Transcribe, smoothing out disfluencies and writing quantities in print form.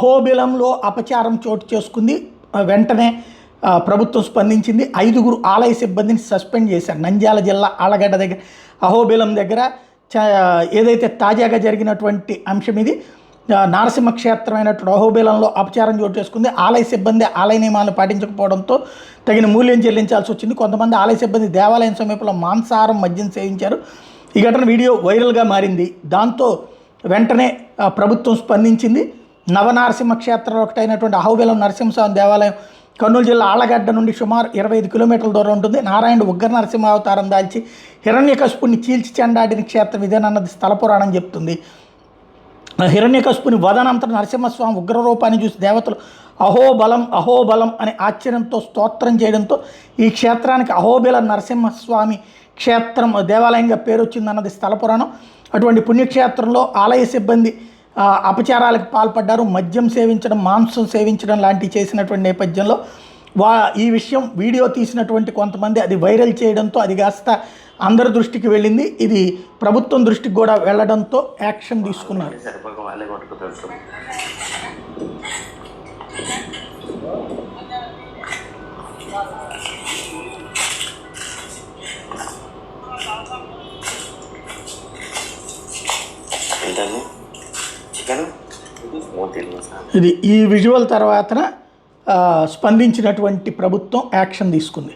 అహోబిలంలో అపచారం చోటు చేసుకుంది. వెంటనే ప్రభుత్వం స్పందించింది. 5గురు ఆలయ సిబ్బందిని సస్పెండ్ చేశారు. నంద్యాల జిల్లా ఆళ్లగడ్డ దగ్గర అహోబిలం దగ్గర ఏదైతే తాజాగా జరిగినటువంటి అంశం ఇది. నారసింహ క్షేత్రమైనటువంటి అహోబిలంలో అపచారం చోటు చేసుకుంది. ఆలయ సిబ్బంది ఆలయ నియమాలను పాటించకపోవడంతో తగిన మూల్యం చెల్లించాల్సి వచ్చింది. కొంతమంది ఆలయ సిబ్బంది దేవాలయం సమీపంలో మాంసాహారం మద్యం సేవించారు. ఈ ఘటన వీడియో వైరల్గా మారింది. దాంతో వెంటనే ప్రభుత్వం స్పందించింది. నవనారసింహ క్షేత్రంలో ఒకటైనటువంటి అహోబిలం నరసింహస్వామి దేవాలయం కర్నూలు జిల్లా ఆళ్లగడ్డ నుండి సుమారు 25 కిలోమీటర్ల దూరం ఉంటుంది. నారాయణుడు ఉగ్ర నరసింహ అవతారం దాల్చి హిరణ్యకశిపుని చీల్చి చెండాడిన క్షేత్రం ఇదేనన్నది స్థల పురాణం చెప్తుంది. హిరణ్యకశిపుని వదనంతరం నరసింహస్వామి ఉగ్రరూపాన్ని చూసి దేవతలు అహోబలం అహోబలం అనే ఆశ్చర్యంతో స్తోత్రం చేయడంతో ఈ క్షేత్రానికి అహోబిల నరసింహస్వామి క్షేత్రం దేవాలయంగా పేరు వచ్చిందన్నది స్థల పురాణం. అటువంటి పుణ్యక్షేత్రంలో ఆలయ సిబ్బంది అపచారాలకు పాల్పడ్డారు. మద్యం సేవించడం, మాంసం సేవించడం లాంటివి చేసినటువంటి నేపథ్యంలో ఈ విషయం వీడియో తీసినటువంటి కొంతమంది అది వైరల్ చేయడంతో అది కాస్త అందరి దృష్టికి వెళ్ళింది. ఇది ప్రభుత్వం దృష్టికి కూడా వెళ్ళడంతో యాక్షన్ తీసుకున్నారు. ఇది ఈ విజువల్ తర్వాతన స్పందించినటువంటి ప్రభుత్వం యాక్షన్ తీసుకుంది.